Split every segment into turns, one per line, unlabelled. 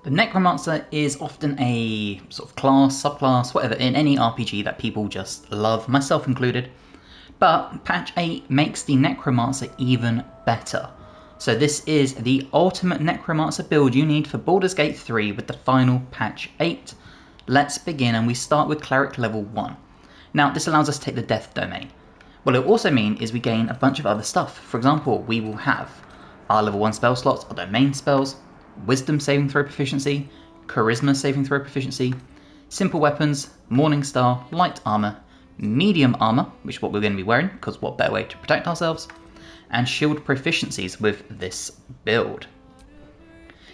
The Necromancer is often a sort of class, subclass, whatever, in any RPG that people just love, myself included. But patch 8 makes the Necromancer even better. So this is the ultimate Necromancer build you need for Baldur's Gate 3 with the final patch 8. Let's begin, and we start with Cleric level 1. Now this allows us to take the Death Domain. What it'll also mean is we gain a bunch of other stuff. For example, we will have our level 1 spell slots, our domain spells, Wisdom saving throw proficiency, Charisma saving throw proficiency, simple weapons, Morning Star, light armor, medium armor, which is what we're going to be wearing, because what better way to protect ourselves, and shield proficiencies with this build.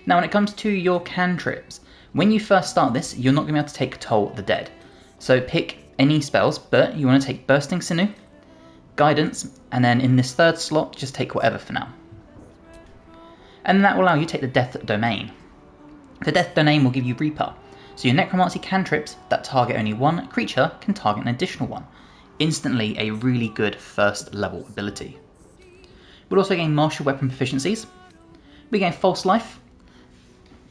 Now when it comes to your cantrips, when you first start this, you're not going to be able to take Toll the Dead. So pick any spells, but you want to take Bursting Sinew, Guidance, and then in this third slot, just take whatever for now. And that will allow you to take the Death Domain. The Death Domain will give you Reaper, so your Necromancy cantrips that target only one creature can target an additional one. Instantly a really good first level ability. We'll also gain martial weapon proficiencies, we gain False Life,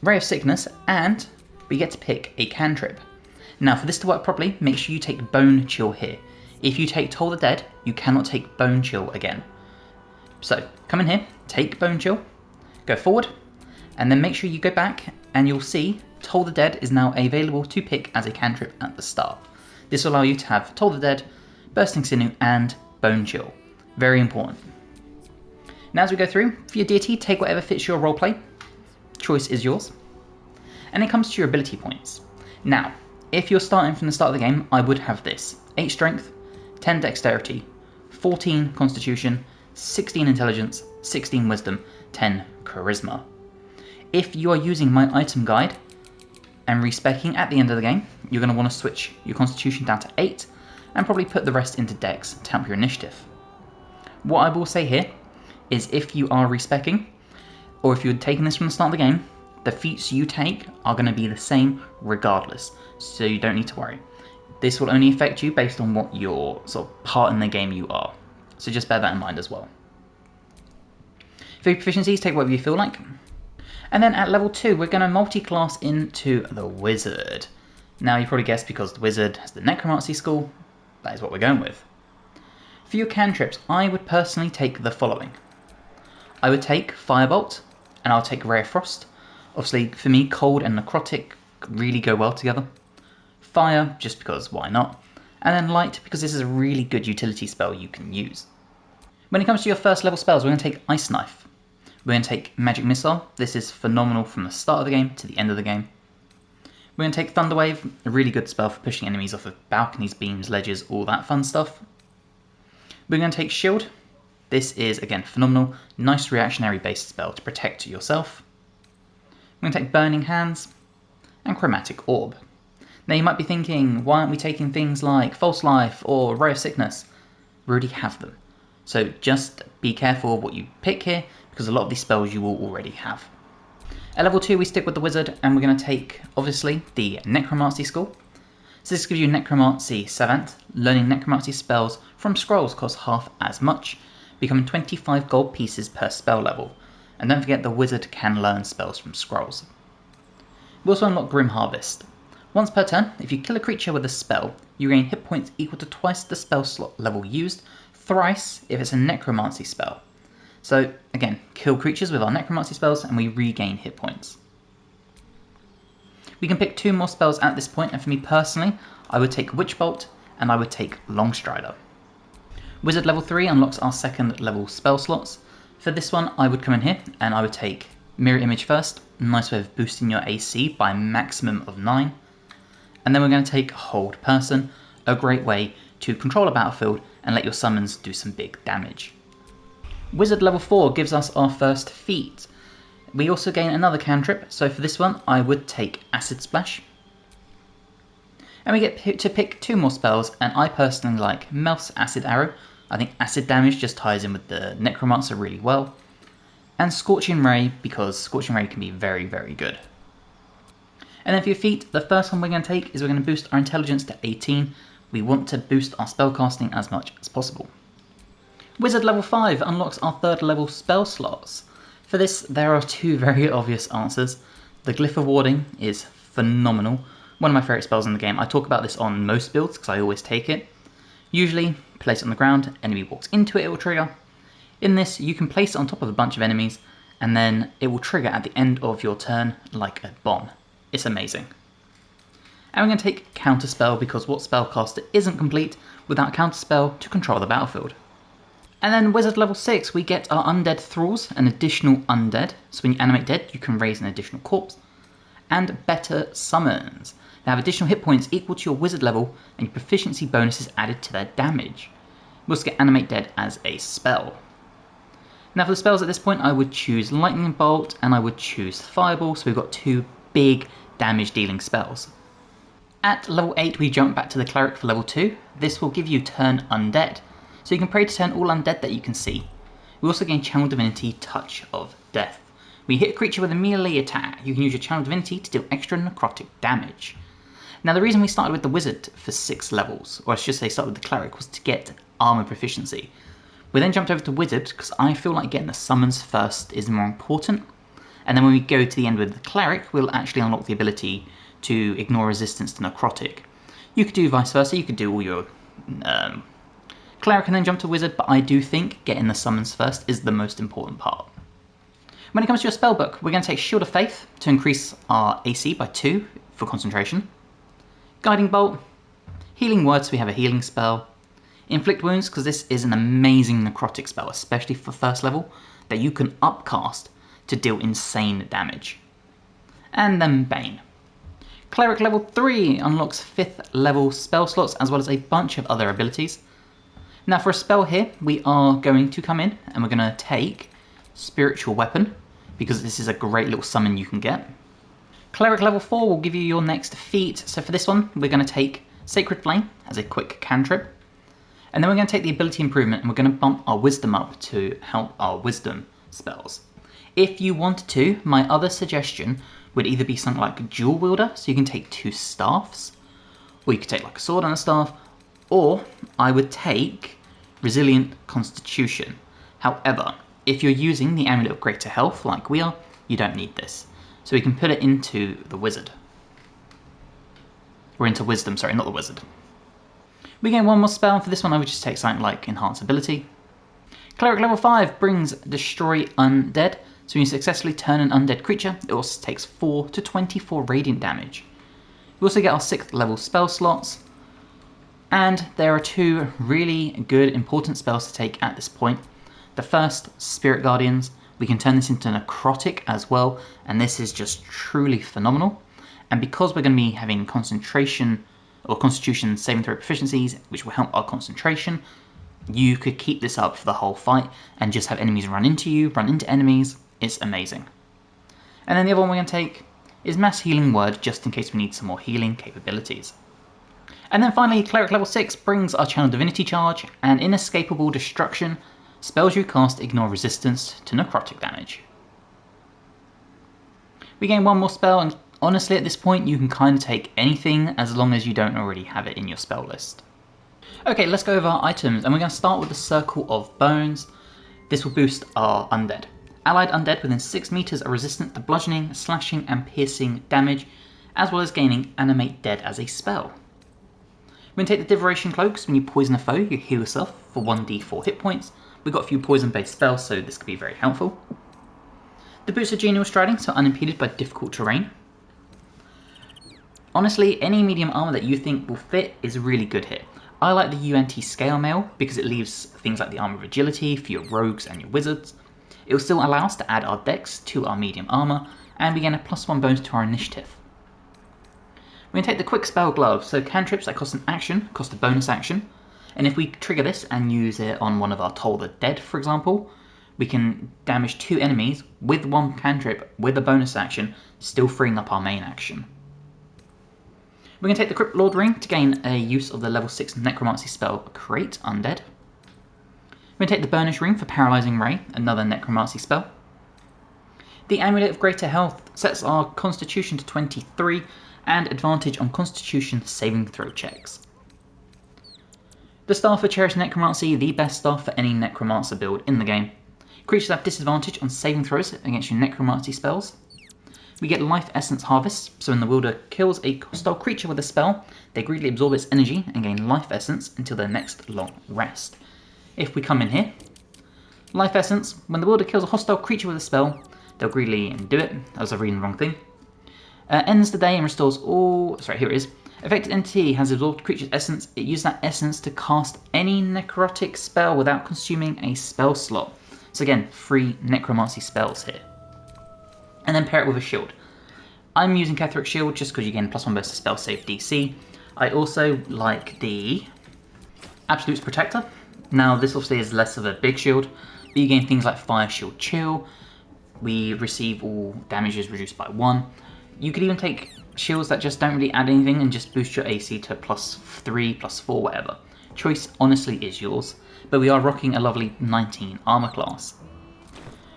Ray of Sickness, and we get to pick a cantrip. Now for this to work properly, make sure you take Bone Chill here. If you take Toll the Dead, you cannot take Bone Chill again. So come in here, take Bone Chill, go forward, and then make sure you go back and you'll see Toll the Dead is now available to pick as a cantrip at the start. This will allow you to have Toll the Dead, Bursting Sinew, and Bone Chill. Very important. Now as we go through, for your deity, take whatever fits your roleplay. Choice is yours. And it comes to your ability points. Now, if you're starting from the start of the game, I would have this: 8 Strength, 10 Dexterity, 14 Constitution, 16 Intelligence, 16 Wisdom, 10 Charisma. If you are using my item guide and respeccing at the end of the game, you're going to want to switch your Constitution down to 8 and probably put the rest into Dex to help your initiative. What I will say here is if you are respeccing, or if you're taking this from the start of the game, the feats you take are going to be the same regardless, so you don't need to worry. This will only affect you based on what your sort of part in the game you are, so just bear that in mind as well. For your proficiencies, take whatever you feel like. And then at level 2, we're going to multi-class into the Wizard. Now you probably guessed because the Wizard has the Necromancy school, that is what we're going with. For your cantrips, I would personally take the following. I would take Firebolt, and I'll take Ray of Frost. Obviously, for me, Cold and Necrotic really go well together. Fire, just because why not. And then Light, because this is a really good utility spell you can use. When it comes to your first level spells, we're going to take Ice Knife. We're going to take Magic Missile. This is phenomenal from the start of the game to the end of the game. We're going to take Thunder Wave, a really good spell for pushing enemies off of balconies, beams, ledges, all that fun stuff. We're going to take Shield. This is, again, phenomenal, nice reactionary based spell to protect yourself. We're going to take Burning Hands and Chromatic Orb. Now you might be thinking, why aren't we taking things like False Life or Ray of Sickness? We already have them. So just be careful of what you pick here, because a lot of these spells you will already have. At level 2 we stick with the Wizard, and we're going to take, obviously, the Necromancy school. So this gives you Necromancy Savant. Learning Necromancy spells from scrolls costs half as much, becoming 25 gold pieces per spell level. And don't forget the Wizard can learn spells from scrolls. We also unlock Grim Harvest. Once per turn, if you kill a creature with a spell, you gain hit points equal to twice the spell slot level used, thrice if it's a Necromancy spell. So again, kill creatures with our Necromancy spells and we regain hit points. We can pick 2 more spells at this point, and for me personally, I would take Witch Bolt and I would take Longstrider. Wizard level 3 unlocks our second level spell slots. For this one, I would come in here and I would take Mirror Image first, a nice way of boosting your AC by a maximum of 9. And then we're going to take Hold Person, a great way to control a battlefield and let your summons do some big damage. Wizard level 4 gives us our first feat. We also gain another cantrip, so for this one I would take Acid Splash. And we get to pick 2 more spells, and I personally like Melf's Acid Arrow. I think acid damage just ties in with the Necromancer really well. And Scorching Ray, because Scorching Ray can be very, very good. And then for your feat, the first one we're going to take is we're going to boost our intelligence to 18. We want to boost our spellcasting as much as possible. Wizard level 5 unlocks our 3rd level spell slots. For this, there are 2 very obvious answers. The Glyph of Warding is phenomenal. One of my favourite spells in the game. I talk about this on most builds because I always take it. Usually, place it on the ground, enemy walks into it, it will trigger. In this, you can place it on top of a bunch of enemies, and then it will trigger at the end of your turn like a bomb. It's amazing. And we're going to take Counterspell because what spellcaster isn't complete without Counterspell to control the battlefield? And then Wizard level 6, we get our Undead Thralls, an additional Undead. So when you animate dead, you can raise an additional corpse. And Better Summons. They have additional hit points equal to your Wizard level, and your proficiency bonuses added to their damage. We also get Animate Dead as a spell. Now for the spells at this point, I would choose Lightning Bolt and I would choose Fireball, so we've got two big damage dealing spells. At level 8 we jump back to the Cleric for level 2. This will give you Turn Undead, so you can pray to turn all undead that you can see. We also gain Channel Divinity Touch of Death. When you hit a creature with a melee attack, you can use your Channel Divinity to deal extra necrotic damage. Now the reason we started with the Wizard for 6 levels, or I should say start with the Cleric, was to get armor proficiency. We then jumped over to Wizard because I feel like getting the summons first is more important. And then when we go to the end with the Cleric, we'll actually unlock the ability to ignore resistance to necrotic. You could do vice versa, you could do all your Cleric and then jump to Wizard, but I do think getting the summons first is the most important part. When it comes to your spellbook, we're going to take Shield of Faith to increase our AC by 2 for concentration. Guiding Bolt, Healing Word, so we have a healing spell. Inflict Wounds, because this is an amazing necrotic spell, especially for first level, that you can upcast to deal insane damage. And then Bane. Cleric level 3 unlocks 5th level spell slots as well as a bunch of other abilities. Now for a spell here, we are going to come in and we're going to take Spiritual Weapon, because this is a great little summon you can get. Cleric level 4 will give you your next feat, so for this one we're going to take Sacred Flame as a quick cantrip. And then we're going to take the ability improvement and we're going to bump our wisdom up to help our wisdom spells. If you wanted to, my other suggestion would either be something like Dual Wielder, so you can take 2 staffs, or you could take like a sword and a staff, or I would take Resilient Constitution. However, if you're using the Amulet of Greater Health like we are, you don't need this. So we can put it into the Wizard. Or into Wisdom, sorry, not the Wizard. We gain one more spell, and for this one I would just take something like Enhance Ability. Cleric level 5 brings Destroy Undead, so when you successfully turn an undead creature, it also takes 4 to 24 radiant damage. We also get our 6th level spell slots, and there are 2 really good important spells to take at this point. The first, Spirit Guardians, we can turn this into Necrotic as well, and this is just truly phenomenal. And because we're going to be having concentration or Constitution saving throw proficiencies, which will help our concentration, you could keep this up for the whole fight and just have enemies run into you, run into enemies. It's amazing. And then the other one we're going to take is Mass Healing Word, just in case we need some more healing capabilities. And then finally, Cleric level 6 brings our Channel Divinity Charge, and Inescapable Destruction. Spells you cast ignore resistance to necrotic damage. We gain one more spell, and honestly at this point you can kind of take anything as long as you don't already have it in your spell list. Okay, let's go over our items, and we're going to start with the Circle of Bones. This will boost our undead. Allied undead within 6 meters are resistant to bludgeoning, slashing and piercing damage, as well as gaining Animate Dead as a spell. We're going to take the Divination Cloaks. When you poison a foe, you heal yourself for 1d4 hit points. We've got a few poison based spells, so this could be very helpful. The Boots of Genial Striding, so unimpeded by difficult terrain. Honestly, any medium armor that you think will fit is really good here. I like the UNT Scale Mail because it leaves things like the Armor of Agility for your rogues and your wizards. It will still allow us to add our dex to our medium armor, and we gain a +1 bonus to our initiative. We're going to take the Quick Spell Glove, so cantrips that cost an action cost a bonus action, and if we trigger this and use it on one of our Toll the Dead, for example, we can damage 2 enemies with 1 cantrip with a bonus action, still freeing up our main action. We're going to take the Crypt Lord Ring to gain a use of the level 6 Necromancy spell Create Undead. We're going to take the Burnish Ring for Paralysing Ray, another Necromancy spell. The Amulet of Greater Health sets our Constitution to 23 and advantage on Constitution saving throw checks. The Staff of Cherished Necromancy, the best staff for any Necromancer build in the game. Creatures have disadvantage on saving throws against your Necromancy spells. We get Life Essence Harvest, so when the wielder kills a hostile creature with a spell, they greatly absorb its energy and gain Life Essence until their next long rest. If we come in here, Life Essence, when the wielder kills a hostile creature with a spell, they'll greedily do it. I was reading the wrong thing. Ends the day and restores all... Sorry, here it is. Affected entity has absorbed creature's essence. It uses that essence to cast any necrotic spell without consuming a spell slot. So again, 3 necromancy spells here. And then pair it with a shield. I'm using Cleric shield just because you gain +1 bonus to spell save DC. I also like the Absolute's Protector. Now this obviously is less of a big shield, but you gain things like Fire Shield Chill. We receive all damages reduced by 1. You could even take shields that just don't really add anything and just boost your AC to +3, +4, whatever. Choice honestly is yours, but we are rocking a lovely 19 armor class.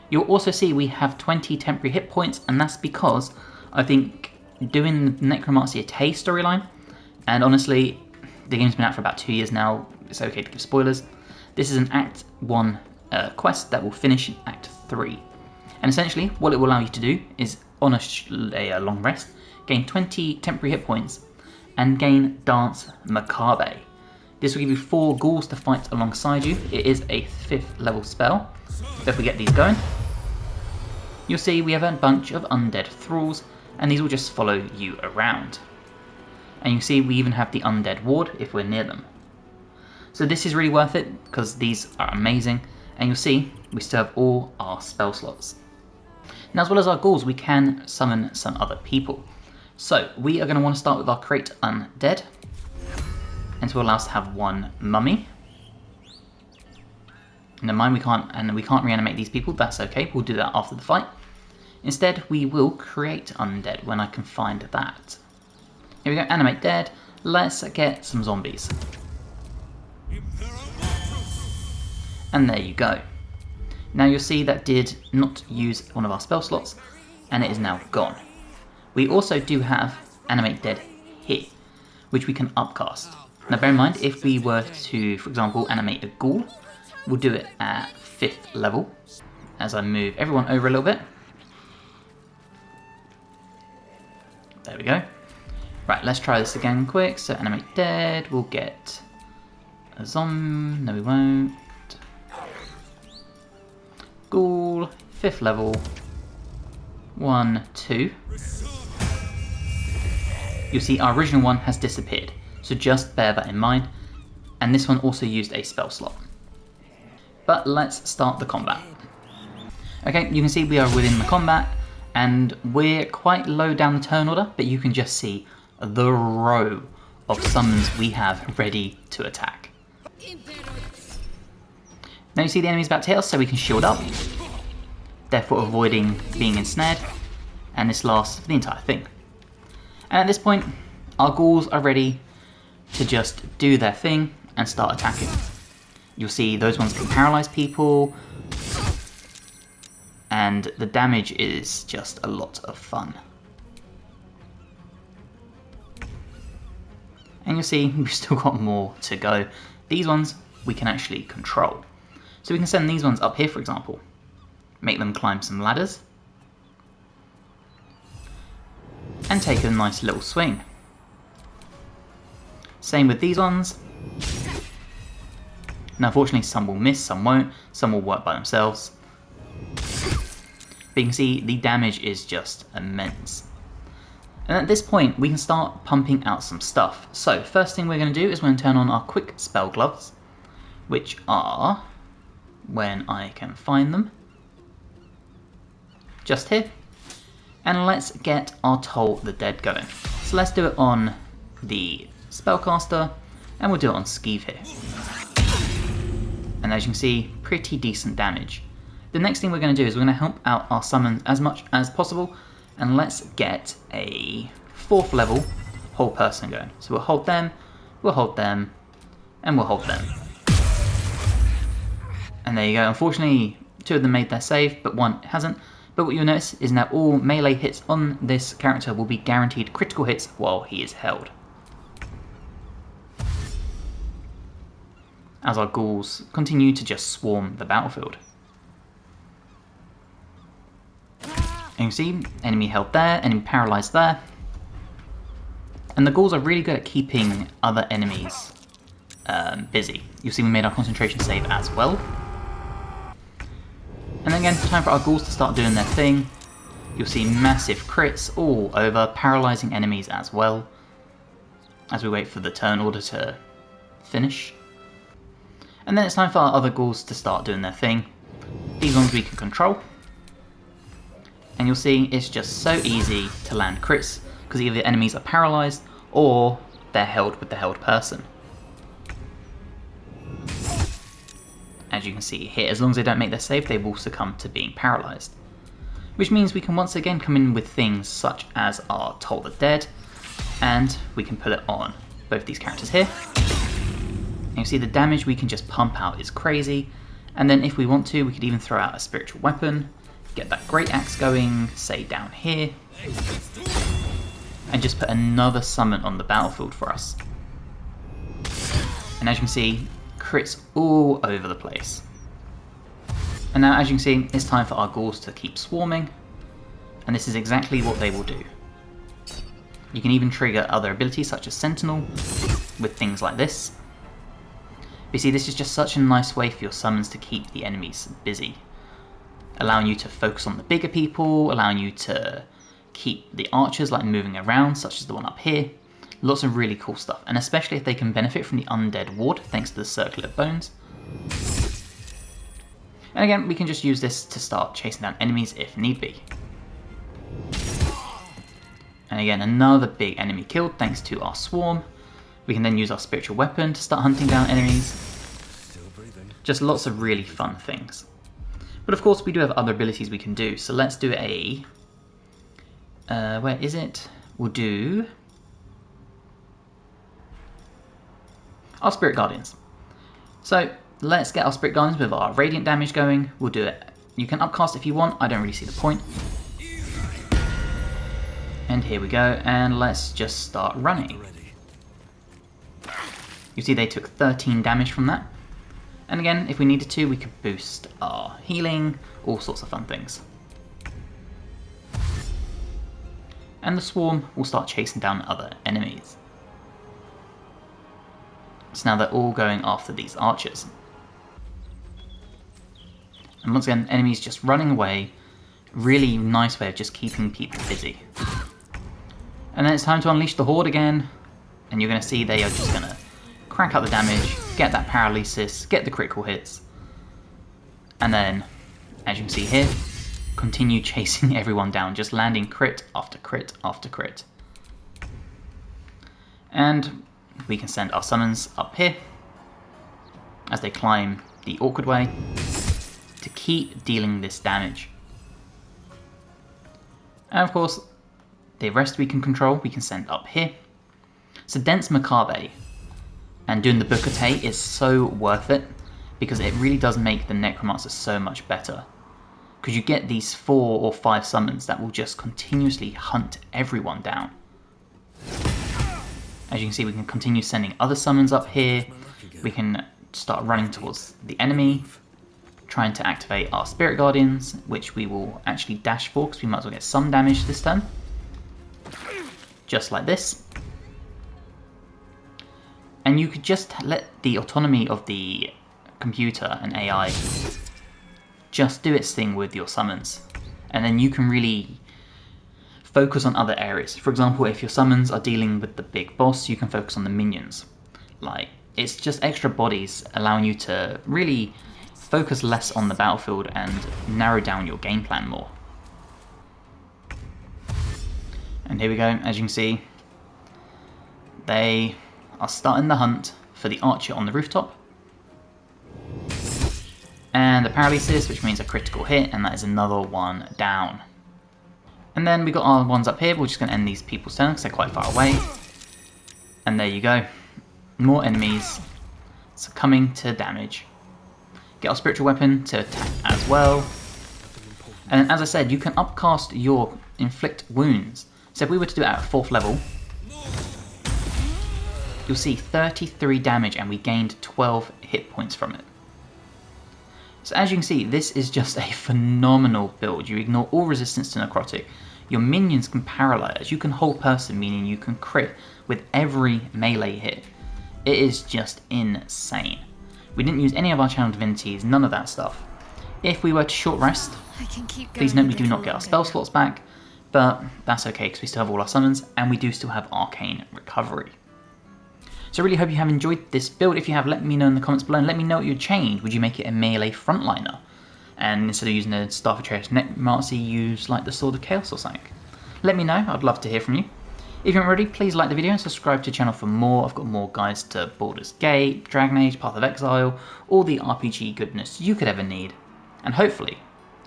You'll also see we have 20 temporary hit points, and that's because I think doing the Necromancer Tay storyline, and honestly, the game's been out for about 2 years now, it's okay to give spoilers. This is an Act 1 quest that will finish in Act 3. And essentially, what it will allow you to do is, on a long rest, gain 20 temporary hit points, and gain Dance Macabre. This will give you 4 ghouls to fight alongside you. It is a 5th level spell. So if we get these going, you'll see we have a bunch of undead thralls, and these will just follow you around. And you see we even have the undead ward if we're near them. So this is really worth it because these are amazing, and you'll see we still have all our spell slots. Now, as well as our ghouls, we can summon some other people. So we are going to want to start with our Create Undead, and to allow us to have 1 mummy. Never mind, we can't reanimate these people. That's okay. We'll do that after the fight. Instead, we will create undead when I can find that. Here we go. Animate dead. Let's get some zombies. And there you go. Now you'll see that did not use one of our spell slots, and it is now gone. We also do have Animate Dead here, which we can upcast. Now bear in mind, if we were to, for example, animate a ghoul, we'll do it at 5th level, as I move everyone over a little bit. There we go. Right, let's try this again quick. So Animate Dead, we'll get a zombie, no we won't. Ghoul, 5th level, 1, 2. You'll see our original one has disappeared, so just bear that in mind. And this one also used a spell slot. But let's start the combat. Okay, you can see we are within the combat, and we're quite low down the turn order, but you can just see the row of summons we have ready to attack. Now you see the enemy's about to hit us, so we can shield up, therefore avoiding being ensnared, and this lasts for the entire thing. And at this point, our ghouls are ready to just do their thing and start attacking. You'll see those ones can paralyze people, and the damage is just a lot of fun. And you'll see we've still got more to go. These ones we can actually control. So we can send these ones up here, for example. Make them climb some ladders. And take a nice little swing. Same with these ones. Now unfortunately some will miss, some won't, some will work by themselves. But you can see the damage is just immense. And at this point we can start pumping out some stuff. So first thing we're going to do is we're going to turn on our quick spell gloves, which are, when I can find them, just here. And let's get our Toll the Dead going. So let's do it on the spellcaster, and we'll do it on Skeeve here. And as you can see, pretty decent damage. The next thing we're going to do is we're going to help out our summons as much as possible, and let's get a 4th level whole person going. So we'll hold them, and we'll hold them. And there you go. Unfortunately, 2 of them made their save, but 1 hasn't. But what you'll notice is now all melee hits on this character will be guaranteed critical hits while he is held. As our ghouls continue to just swarm the battlefield. And you can see, enemy held there, enemy paralysed there. And the ghouls are really good at keeping other enemies busy. You'll see we made our concentration save as well. And then again, time for our ghouls to start doing their thing. You'll see massive crits all over, paralysing enemies as well, as we wait for the turn order to finish. And then it's time for our other ghouls to start doing their thing. These ones we can control. And you'll see it's just so easy to land crits, because either the enemies are paralysed or they're held with the held person. As you can see here, as long as they don't make their save, they will succumb to being paralysed. Which means we can once again come in with things such as our Toll the Dead, and we can put it on both these characters here. And you see the damage we can just pump out is crazy, and then if we want to, we could even throw out a spiritual weapon, get that great axe going, say down here, and just put another summon on the battlefield for us. And as you can see, crits all over the place. And now as you can see, it's time for our ghouls to keep swarming, and this is exactly what they will do. You can even trigger other abilities such as Sentinel with things like this. But you see, this is just such a nice way for your summons to keep the enemies busy, allowing you to focus on the bigger people, allowing you to keep the archers like moving around, such as the one up here. Lots of really cool stuff, and especially if they can benefit from the undead ward thanks to the circular bones. And again, we can just use this to start chasing down enemies if need be. And again, another big enemy killed thanks to our swarm. We can then use our spiritual weapon to start hunting down enemies. Just lots of really fun things. But of course we do have other abilities we can do, so let's do a... where is it? We'll do... our Spirit Guardians. So let's get our Spirit Guardians with our radiant damage going. We'll do it. You can upcast if you want, I don't really see the point. And here we go, and let's just start running. You see they took 13 damage from that. And again, if we needed to, we could boost our healing, all sorts of fun things. And the swarm will start chasing down other enemies. So now they're all going after these archers. And once again, enemies just running away. Really nice way of just keeping people busy. And then it's time to unleash the horde again. And you're going to see they are just going to crank out the damage, get that paralysis, get the critical hits. And then, as you can see here, continue chasing everyone down, just landing crit after crit after crit. And we can send our summons up here as they climb the awkward way to keep dealing this damage. And of course, the rest we can control, we can send up here. So Dense Macabre and doing the Bukate is so worth it because it really does make the Necromancer so much better. Because you get these 4 or 5 summons that will just continuously hunt everyone down. As you can see, we can continue sending other summons up here. We can start running towards the enemy, trying to activate our Spirit Guardians, which we will actually dash for because we might as well get some damage this turn. Just like this. And you could just let the autonomy of the computer and AI just do its thing with your summons. And then you can really focus on other areas. For example, if your summons are dealing with the big boss, you can focus on the minions. Like, it's just extra bodies allowing you to really focus less on the battlefield and narrow down your game plan more. And here we go, as you can see, they are starting the hunt for the archer on the rooftop. And the paralysis, which means a critical hit, and that is another one down. And then we got our ones up here, we're just going to end these people's turn because they're quite far away. And there you go. More enemies succumbing to damage. Get our spiritual weapon to attack as well. And as I said, you can upcast your inflict wounds. So if we were to do it at 4th level, you'll see 33 damage and we gained 12 hit points from it. So as you can see, this is just a phenomenal build. You ignore all resistance to necrotic. Your minions can paralyze. You can hold person, meaning you can crit with every melee hit. It is just insane. We didn't use any of our channel divinities, none of that stuff. If we were to short rest, please note we do not get our spell slots back, but that's okay because we still have all our summons and we do still have arcane recovery. So I really hope you have enjoyed this build. If you have, let me know in the comments below and let me know what you'd change. Would you make it a melee frontliner? And instead of using the Staff of Atreus Necromancer, use like the Sword of Chaos or something? Let me know, I'd love to hear from you. If you're not already, please like the video and subscribe to the channel for more. I've got more guides to Baldur's Gate, Dragon Age, Path of Exile, all the RPG goodness you could ever need. And hopefully,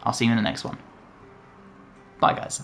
I'll see you in the next one. Bye guys.